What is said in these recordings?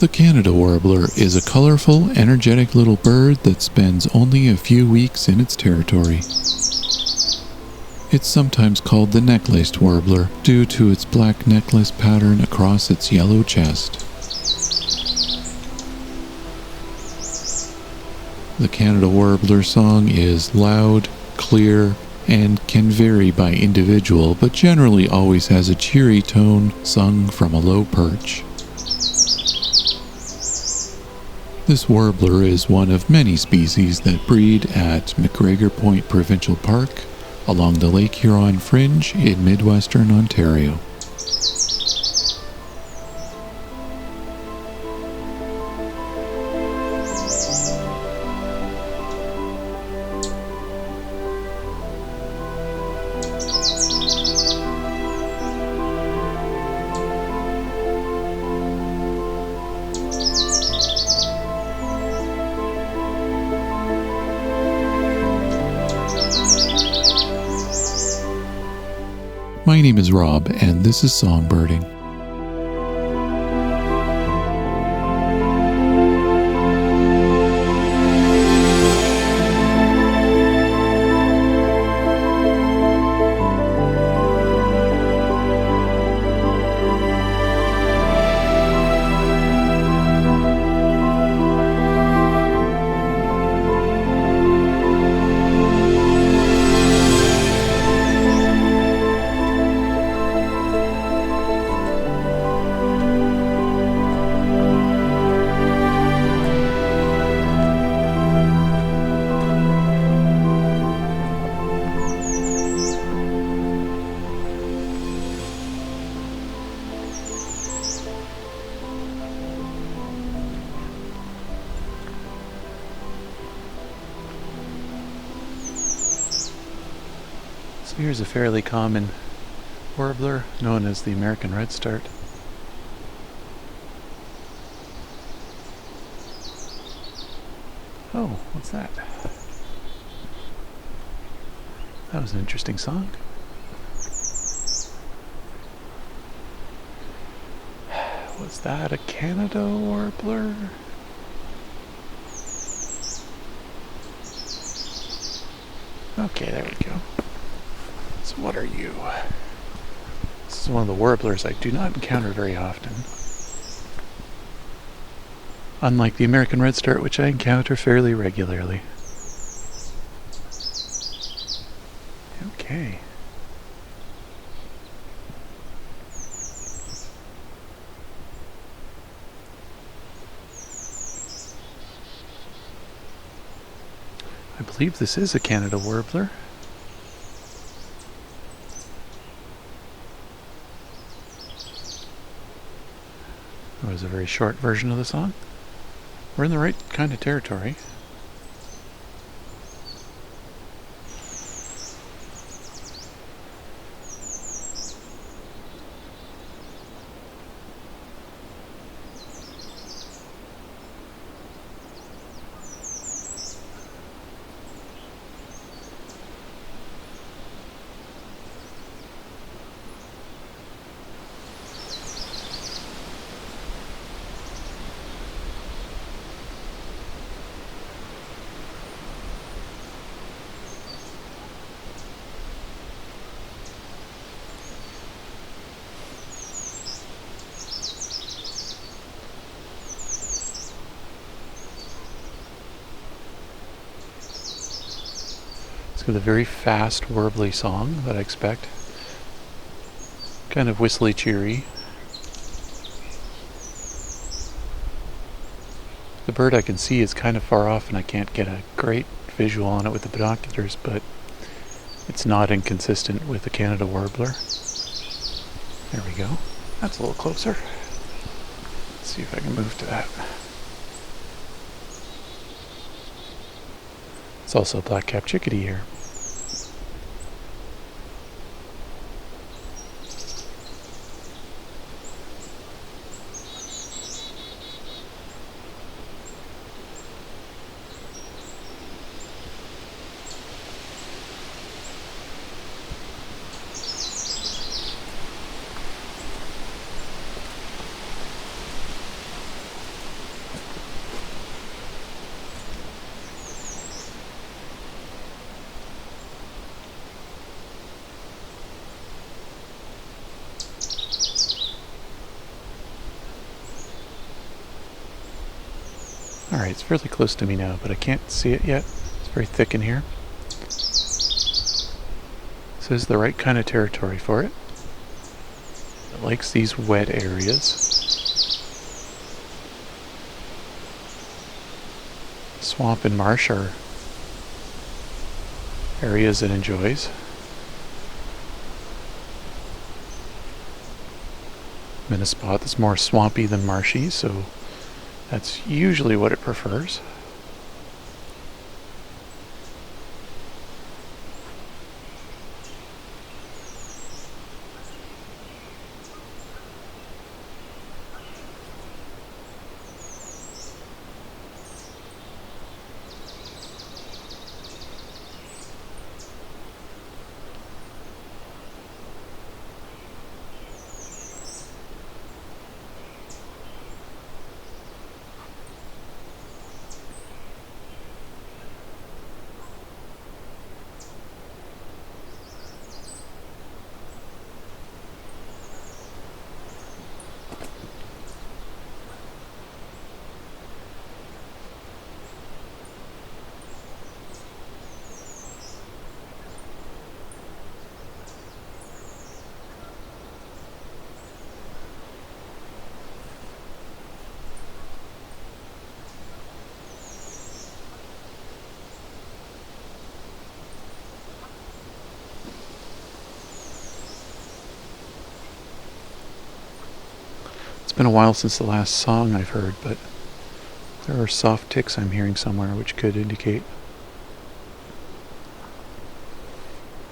The Canada Warbler is a colorful, energetic little bird that spends only a few weeks in its territory. It's sometimes called the necklaced warbler due to its black necklace pattern across its yellow chest. The Canada Warbler song is loud, clear, and can vary by individual, but generally always has a cheery tone sung from a low perch. This warbler is one of many species that breed at McGregor Point Provincial Park along the Lake Huron Fringe in Midwestern Ontario. My name is Rob, and this is Songbirding. So here's a fairly common warbler known as the American redstart. Oh, what's that? That was an interesting song. Was that a Canada Warbler? Okay, there we go. So what are you? This is one of the warblers I do not encounter very often. Unlike the American redstart, which I encounter fairly regularly. Okay. I believe this is a Canada Warbler. That was a very short version of the song. We're in the right kind of territory. With a very fast, warbly song that I expect. Kind of whistly cheery. The bird I can see is kind of far off and I can't get a great visual on it with the binoculars, but it's not inconsistent with the Canada Warbler. There we go. That's a little closer. Let's see if I can move to that. It's also a black-capped chickadee here. Alright, it's fairly close to me now, but I can't see it yet. It's very thick in here. This is the right kind of territory for it. It likes these wet areas. Swamp and marsh are areas it enjoys. I'm in a spot that's more swampy than marshy, so that's usually what it prefers. It's been a while since the last song I've heard, but there are soft ticks I'm hearing somewhere which could indicate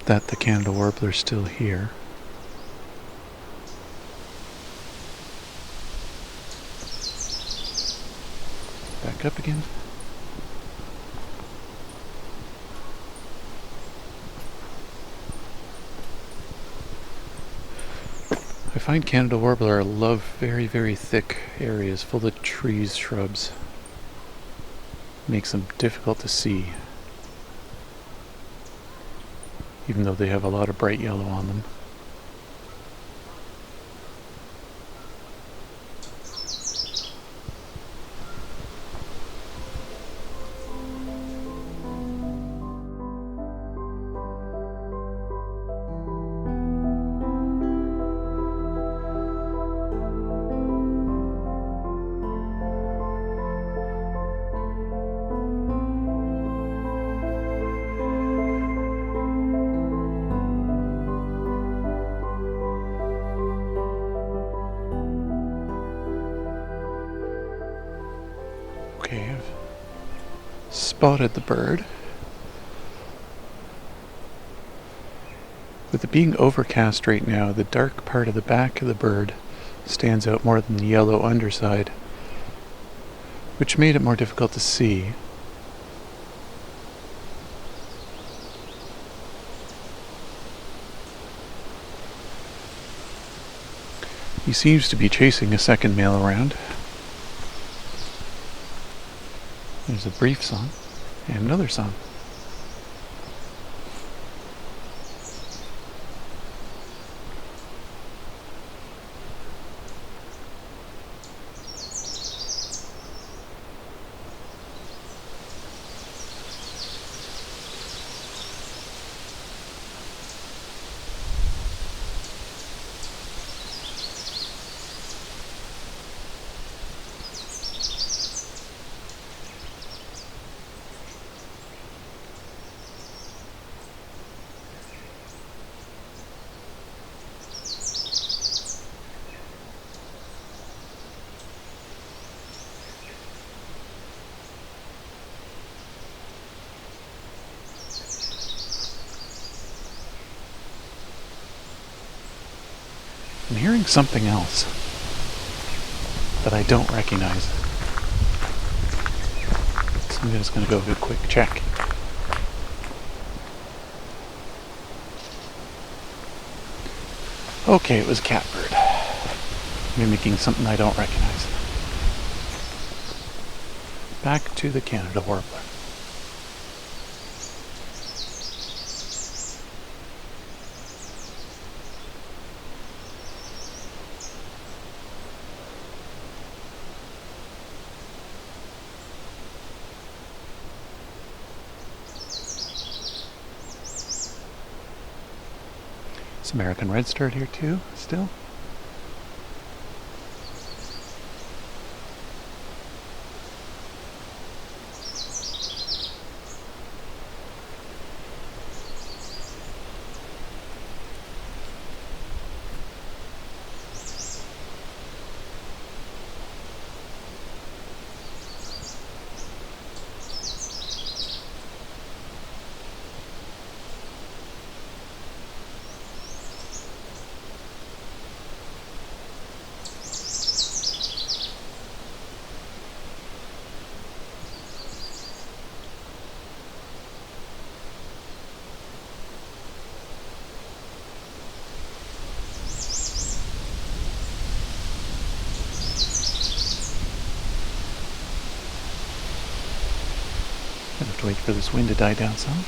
that the Canada Warbler's still here. Back up again. I find Canada Warbler love very, very thick areas full of trees, shrubs. Makes them difficult to see, even though they have a lot of bright yellow on them. Okay, I've spotted the bird. With it being overcast right now, the dark part of the back of the bird stands out more than the yellow underside, which made it more difficult to see. He seems to be chasing a second male around. There's a brief song and another song. I'm hearing something else that I don't recognize. So I'm just going to go do a quick check. Okay, it was a catbird, mimicking something I don't recognize. Back to the Canada Warbler. There's American redstart here too, still. I have to wait for this wind to die down some.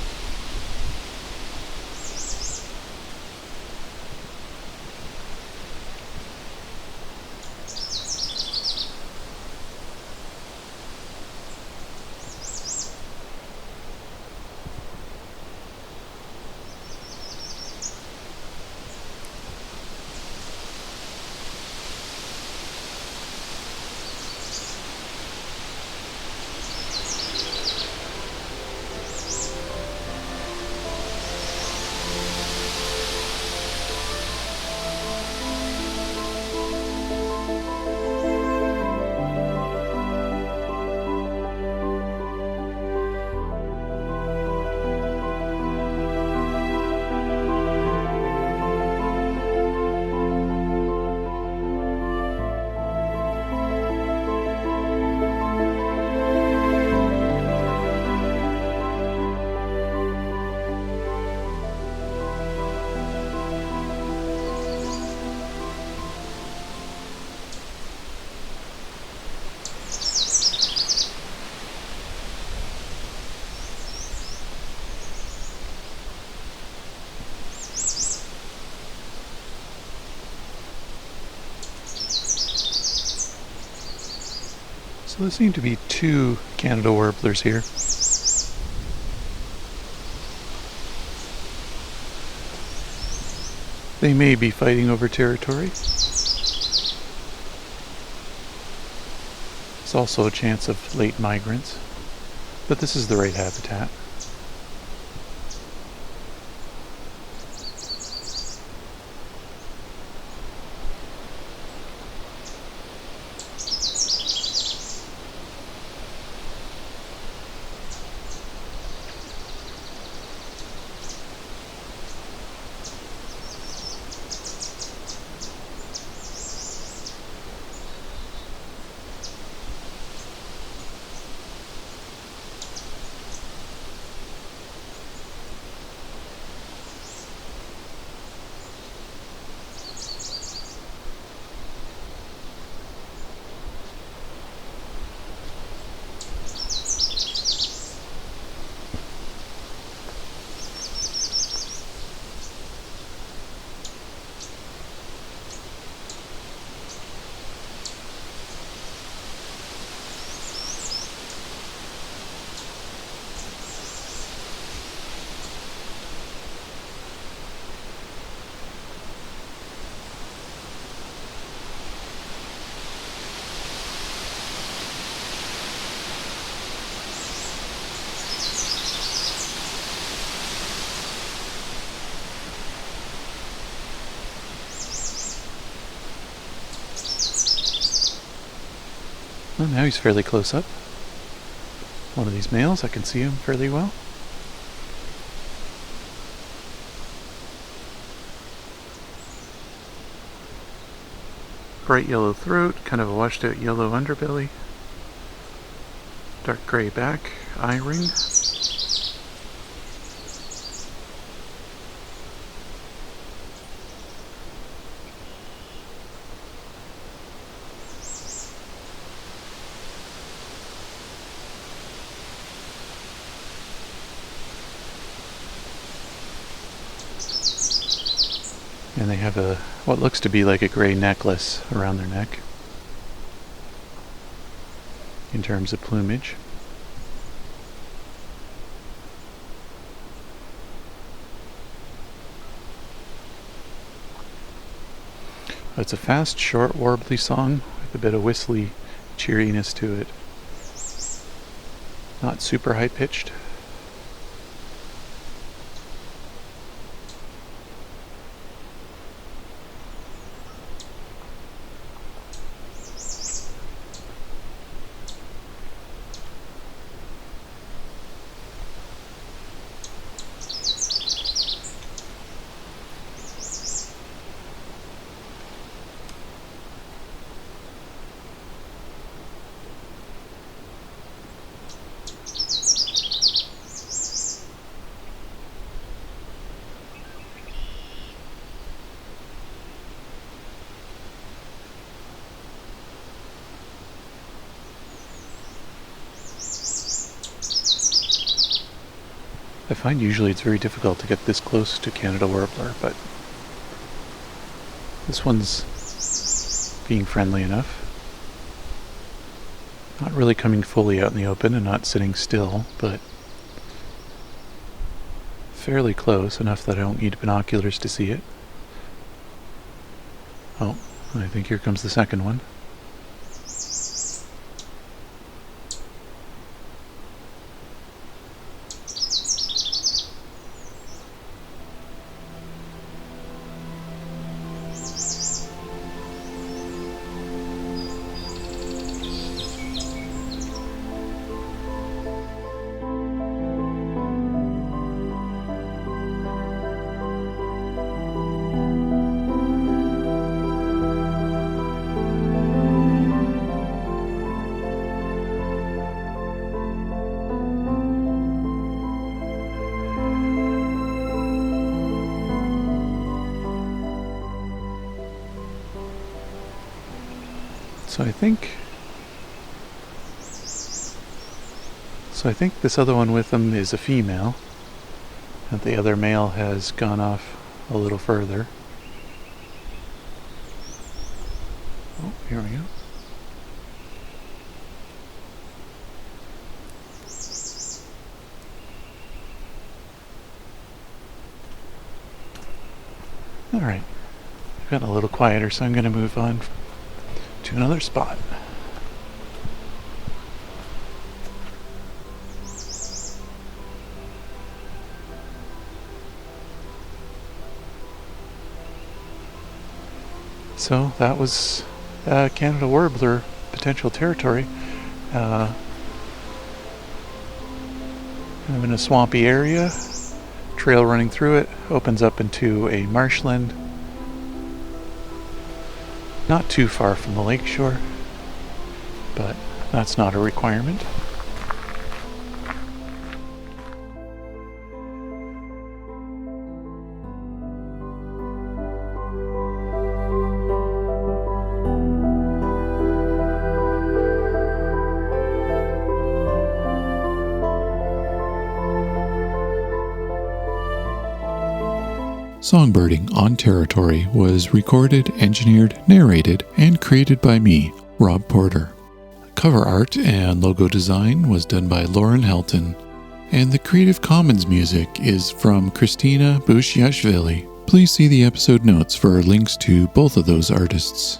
So there seem to be 2 Canada warblers here. They may be fighting over territory. There's also a chance of late migrants, but this is the right habitat. Well, now he's fairly close up. One of these males, I can see him fairly well. Bright yellow throat, kind of a washed out yellow underbelly. Dark gray back, eye ring. And they have a what looks to be like a gray necklace around their neck in terms of plumage. It's a fast, short, warbly song with a bit of whistly cheeriness to it. Not super high-pitched. I find usually it's very difficult to get this close to Canada Warbler, but this one's being friendly enough. Not really coming fully out in the open and not sitting still, but fairly close, enough that I don't need binoculars to see it. Oh, I think here comes the second one. So I think this other one with them is a female, and the other male has gone off a little further. Oh, here we go. Alright, I've gotten a little quieter, so I'm going to move on to another spot. So that was Canada Warbler potential territory. Kind of in a swampy area, trail running through it, opens up into a marshland. Not too far from the lakeshore, but that's not a requirement. Songbirding on Territory was recorded, engineered, narrated, and created by me, Rob Porter. Cover art and logo design was done by Lauren Helton, and the Creative Commons music is from Christina Bushiashvili. Please see the episode notes for links to both of those artists.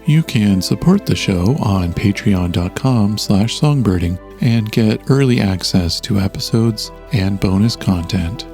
You can support the show on patreon.com/songbirding and get early access to episodes and bonus content.